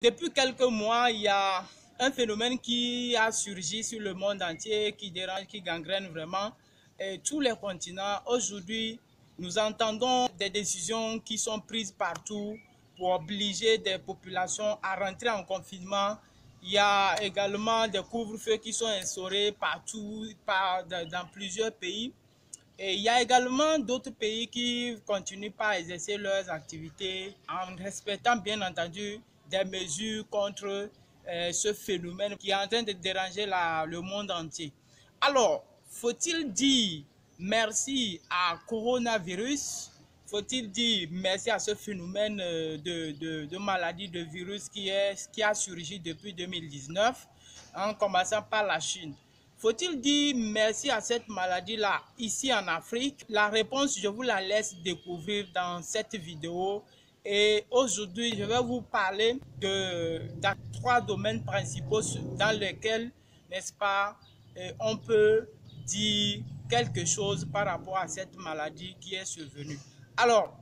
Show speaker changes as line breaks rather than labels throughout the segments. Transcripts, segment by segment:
Depuis quelques mois, il y a un phénomène qui a surgi sur le monde entier, qui dérange, qui gangrène vraiment tous les continents. Aujourd'hui, nous entendons des décisions qui sont prises partout pour obliger des populations à rentrer en confinement. Il y a également des couvre-feux qui sont instaurés partout, dans plusieurs pays. Et il y a également d'autres pays qui continuent par exercer leurs activités en respectant bien entendu des mesures contre ce phénomène qui est en train de déranger le monde entier. Alors, faut-il dire merci à coronavirus? Faut-il dire merci à ce phénomène de maladie de virus qui a surgi depuis 2019, en commençant par la Chine? Faut-il dire merci à cette maladie-là ici en Afrique? La réponse, je vous la laisse découvrir dans cette vidéo. Et aujourd'hui, je vais vous parler de trois domaines principaux dans lesquels, n'est-ce pas, on peut dire quelque chose par rapport à cette maladie qui est survenue. Alors,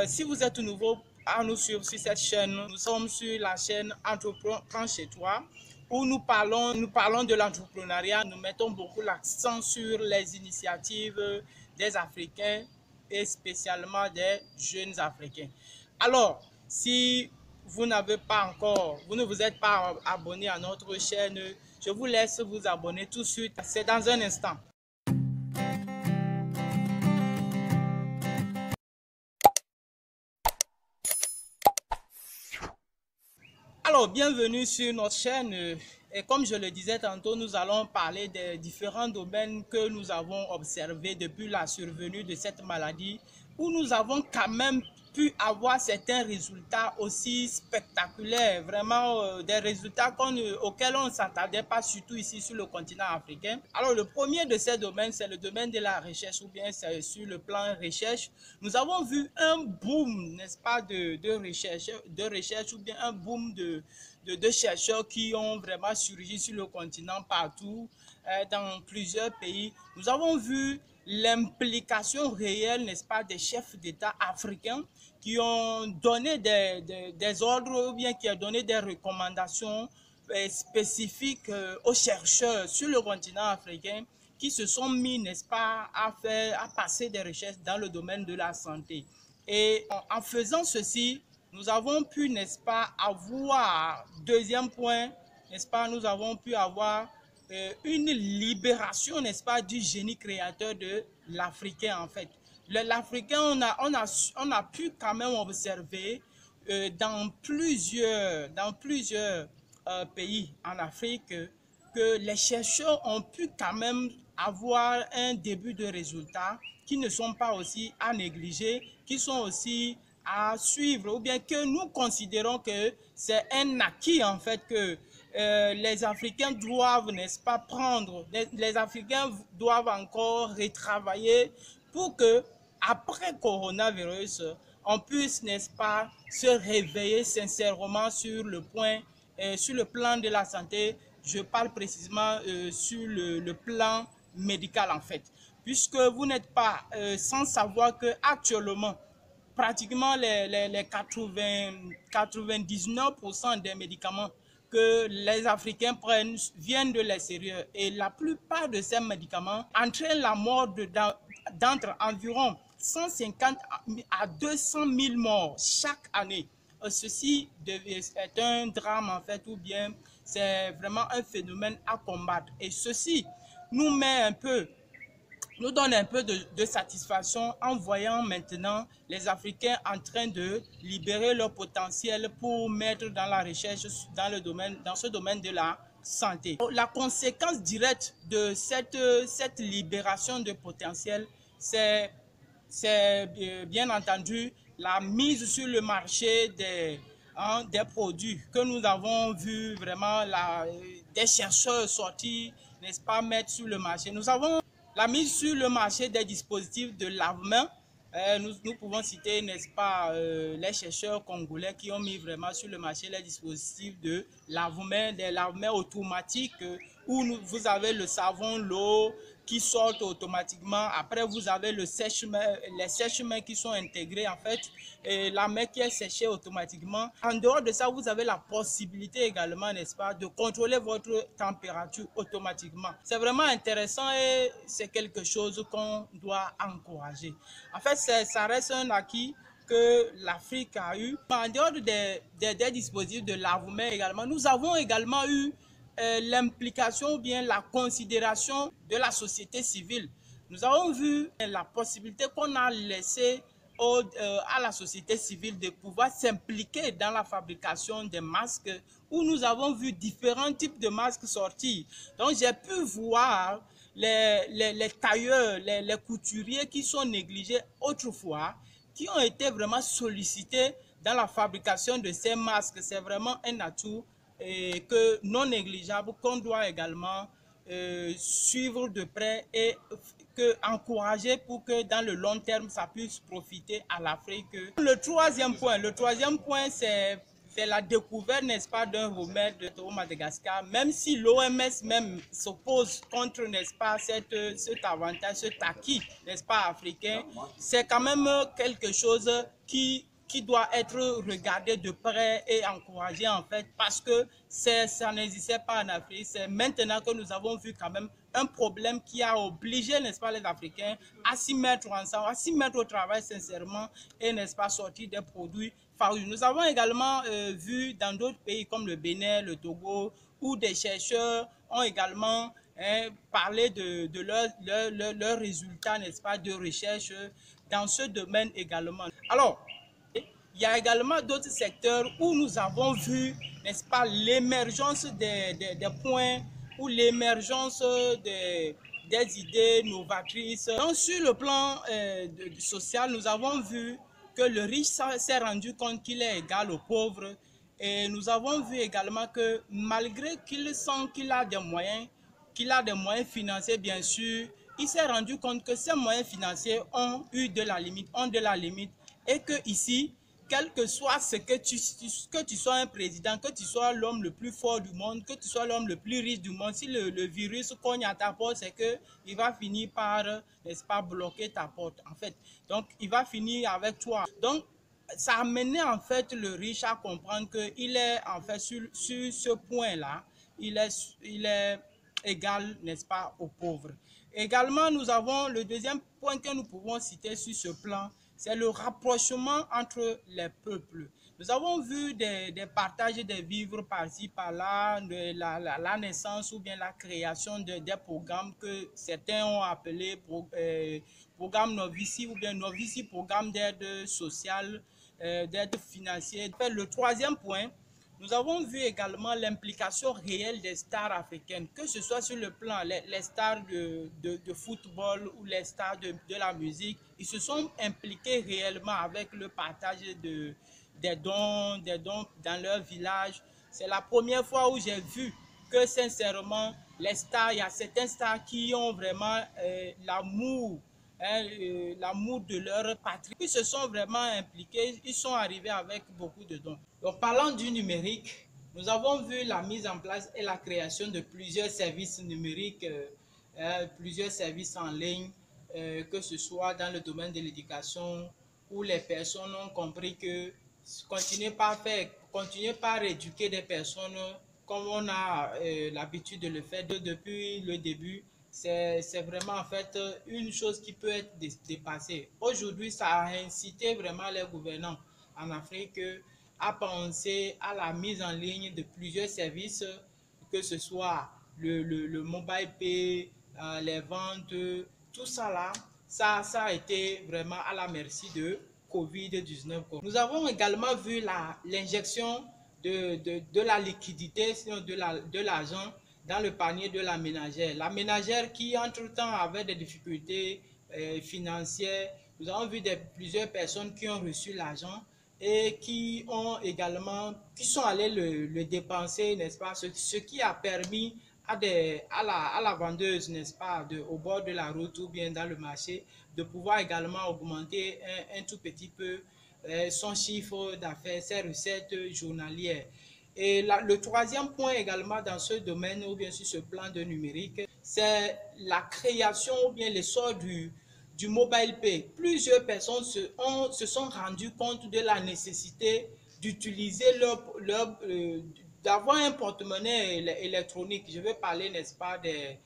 si vous êtes nouveau à nous suivre sur cette chaîne, nous sommes sur la chaîne Entreprends chez toi, où nous parlons de l'entrepreneuriat. Nous mettons beaucoup l'accent sur les initiatives des Africains et spécialement des jeunes Africains. Alors, si vous ne vous êtes pas abonné à notre chaîne, je vous laisse vous abonner tout de suite. C'est dans un instant. Alors, bienvenue sur notre chaîne. Et comme je le disais tantôt, nous allons parler des différents domaines que nous avons observés depuis la survenue de cette maladie, où nous avons quand même pu avoir certains résultats aussi spectaculaires, vraiment des résultats auxquels on ne s'attendait pas, surtout ici sur le continent africain. Alors, le premier de ces domaines, c'est le domaine de la recherche, ou bien c'est sur le plan recherche. Nous avons vu un boom, n'est-ce pas, de recherche, ou bien un boom de chercheurs qui ont vraiment surgi sur le continent partout, dans plusieurs pays. Nous avons vu l'implication réelle, n'est-ce pas, des chefs d'État africains qui ont donné des ordres ou bien qui ont donné des recommandations spécifiques aux chercheurs sur le continent africain qui se sont mis, n'est-ce pas, à passer des recherches dans le domaine de la santé. Et en faisant ceci, nous avons pu, n'est-ce pas, avoir, deuxième point, n'est-ce pas, nous avons pu avoir une libération, n'est-ce pas, du génie créateur de l'Africain, en fait. L'Africain, on a pu quand même observer dans plusieurs pays en Afrique que les chercheurs ont pu quand même avoir un début de résultats qui ne sont pas aussi à négliger, qui sont aussi à suivre, ou bien que nous considérons que c'est un acquis en fait que les Africains doivent, n'est-ce pas, prendre, les Africains doivent encore retravailler pour que après coronavirus, on puisse, n'est-ce pas, se réveiller sincèrement sur le point, sur le plan de la santé. Je parle précisément sur le plan médical en fait, puisque vous n'êtes pas sans savoir que actuellement pratiquement les 99% des médicaments que les Africains prennent viennent de l'extérieur. Et la plupart de ces médicaments entraînent la mort d'entre environ 150 à 200 000 morts chaque année. Ceci est un drame en fait, ou bien c'est vraiment un phénomène à combattre. Et ceci nous met un peu nous donne un peu de satisfaction en voyant maintenant les Africains en train de libérer leur potentiel pour mettre dans la recherche dans ce domaine de la santé. La conséquence directe de cette libération de potentiel, c'est bien entendu la mise sur le marché des produits que nous avons vu vraiment des chercheurs sortis, n'est-ce pas, mettre sur le marché. Nous avons la mise sur le marché des dispositifs de lavement. Nous pouvons citer, n'est-ce pas, les chercheurs congolais qui ont mis vraiment sur le marché les dispositifs de lavement, des lavements automatiques où vous avez le savon, l'eau, qui sortent automatiquement. Après, vous avez le les sèche-mains qui sont intégrés en fait, et la main qui est séchée automatiquement. En dehors de ça, vous avez la possibilité également, n'est-ce pas, de contrôler votre température automatiquement. C'est vraiment intéressant et c'est quelque chose qu'on doit encourager. En fait, ça reste un acquis que l'Afrique a eu. En dehors des dispositifs de lavement également, nous avons également eu l'implication ou bien la considération de la société civile. Nous avons vu la possibilité qu'on a laissée à la société civile de pouvoir s'impliquer dans la fabrication des masques, où nous avons vu différents types de masques sortir. Donc j'ai pu voir les tailleurs, les couturiers qui sont négligés autrefois, qui ont été vraiment sollicités dans la fabrication de ces masques. C'est vraiment un atout que non négligeable qu'on doit également suivre de près et encourager pour que dans le long terme ça puisse profiter à l'Afrique. Le troisième point, c'est la découverte, n'est-ce pas, d'un remède au Madagascar, même si l'OMS même s'oppose contre, n'est-ce pas, cet avantage, cet acquis, n'est-ce pas, africain. C'est quand même quelque chose qui doit être regardé de près et encouragé en fait, parce que ça n'existait pas en Afrique. C'est maintenant que nous avons vu quand même un problème qui a obligé, n'est-ce pas, les Africains à s'y mettre ensemble, à s'y mettre au travail sincèrement et, n'est-ce pas, sortir des produits farus. Nous avons également vu dans d'autres pays comme le Bénin, le Togo, où des chercheurs ont également parlé de leurs résultats, n'est-ce pas, de recherche dans ce domaine également. Alors, il y a également d'autres secteurs où nous avons vu, n'est-ce pas, l'émergence des points ou l'émergence des idées novatrices. Donc, sur le plan social, nous avons vu que le riche s'est rendu compte qu'il est égal au pauvre. Et nous avons vu également que malgré qu'il sent qu'il a des moyens financiers, bien sûr, il s'est rendu compte que ces moyens financiers ont de la limite, et que ici, quel que soit que tu sois un président, que tu sois l'homme le plus fort du monde, que tu sois l'homme le plus riche du monde, si le virus cogne à ta porte, c'est qu'il va finir par, n'est-ce pas, bloquer ta porte, en fait. Donc, il va finir avec toi. Donc, ça a amené, en fait, le riche à comprendre qu'il est, en fait, sur ce point-là, il est égal, n'est-ce pas, aux pauvres. Également, nous avons le deuxième point que nous pouvons citer sur ce plan, c'est le rapprochement entre les peuples. Nous avons vu des partages des vivres par-ci, par-là, la naissance ou bien la création des programmes que certains ont appelés programmes Novici ou bien Novici, programme d'aide sociale, d'aide financière. Le troisième point, nous avons vu également l'implication réelle des stars africaines, que ce soit sur le plan, les stars de football ou les stars de la musique. Ils se sont impliqués réellement avec le partage des dons dans leur village. C'est la première fois où j'ai vu que sincèrement, les stars, il y a certains stars qui ont vraiment l'amour, l'amour de leur patrie. Ils se sont vraiment impliqués, ils sont arrivés avec beaucoup de dons. Donc, parlant du numérique, nous avons vu la mise en place et la création de plusieurs services numériques, plusieurs services en ligne, que ce soit dans le domaine de l'éducation, où les personnes ont compris que continuer par éduquer des personnes comme on a l'habitude de le faire depuis le début. C'est vraiment en fait une chose qui peut être dépassée. Aujourd'hui, ça a incité vraiment les gouvernants en Afrique à penser à la mise en ligne de plusieurs services, que ce soit le mobile pay, les ventes, tout ça là, ça a été vraiment à la merci de Covid-19. Nous avons également vu l'injection de la liquidité, de l'argent dans le panier de la ménagère. La ménagère qui, entre-temps, avait des difficultés financières. Nous avons vu plusieurs personnes qui ont reçu l'argent et qui sont allés le dépenser, n'est-ce pas, ce qui a permis à la vendeuse, n'est-ce pas, au bord de la route ou bien dans le marché, de pouvoir également augmenter un tout petit peu son chiffre d'affaires, ses recettes journalières. Et le troisième point également dans ce domaine ou bien sur ce plan de numérique, c'est la création ou bien l'essor du mobile pay. Plusieurs personnes se sont rendues compte de la nécessité d'utiliser d'avoir un porte-monnaie électronique. Je vais parler, n'est-ce pas, des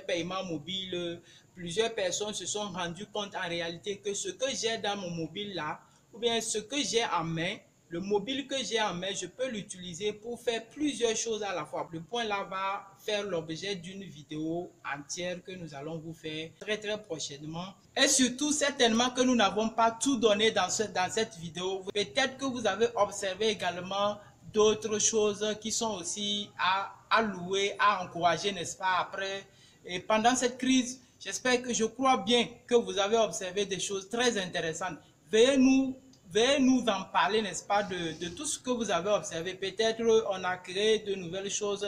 paiements mobiles. Plusieurs personnes se sont rendues compte en réalité que ce que j'ai dans mon mobile là, ou bien ce que j'ai en main, le mobile que j'ai en main, je peux l'utiliser pour faire plusieurs choses à la fois. Le point là va faire l'objet d'une vidéo entière que nous allons vous faire très prochainement. Et surtout, certainement que nous n'avons pas tout donné dans cette vidéo. Peut-être que vous avez observé également d'autres choses qui sont aussi à louer, à encourager, n'est-ce pas, après. Et pendant cette crise, je crois bien que vous avez observé des choses très intéressantes. Veuillez nous en parler, n'est-ce pas, de tout ce que vous avez observé. Peut-être on a créé de nouvelles choses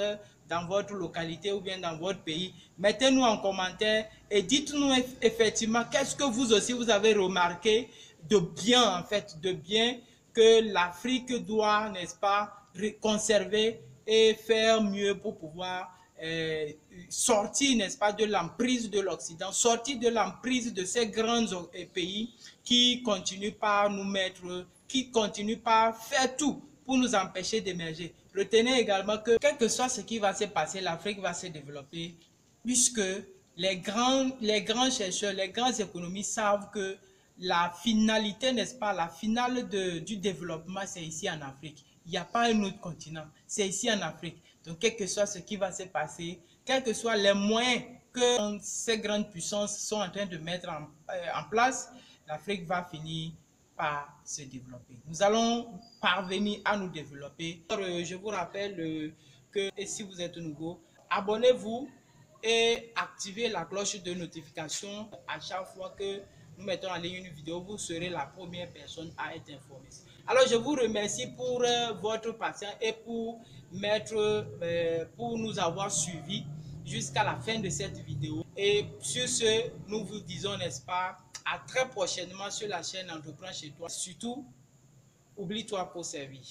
dans votre localité ou bien dans votre pays. Mettez-nous en commentaire et dites-nous effectivement qu'est-ce que vous aussi vous avez remarqué de bien, en fait, de bien que l'Afrique doit, n'est-ce pas, conserver et faire mieux pour pouvoir sortir, n'est-ce pas, de l'emprise de l'Occident, sortir de l'emprise de ces grands pays qui continuent par nous mettre, qui continuent par faire tout pour nous empêcher d'émerger. Retenez également que quel que soit ce qui va se passer, l'Afrique va se développer puisque les grands chercheurs, les grandes économies savent que la finalité, n'est-ce pas, la finale du développement, c'est ici en Afrique. Il n'y a pas un autre continent, c'est ici en Afrique. Donc, quel que soit ce qui va se passer, quels que soient les moyens que ces grandes puissances sont en train de mettre en place, l'Afrique va finir par se développer. Nous allons parvenir à nous développer. Alors, je vous rappelle que si vous êtes nouveau, abonnez-vous et activez la cloche de notification. À chaque fois que nous mettons en ligne une vidéo, vous serez la première personne à être informée. Alors, je vous remercie pour votre patience et pour nous avoir suivis jusqu'à la fin de cette vidéo. Et sur ce, nous vous disons, n'est-ce pas, à très prochainement sur la chaîne Entreprends chez toi. Surtout, oublie-toi pour servir.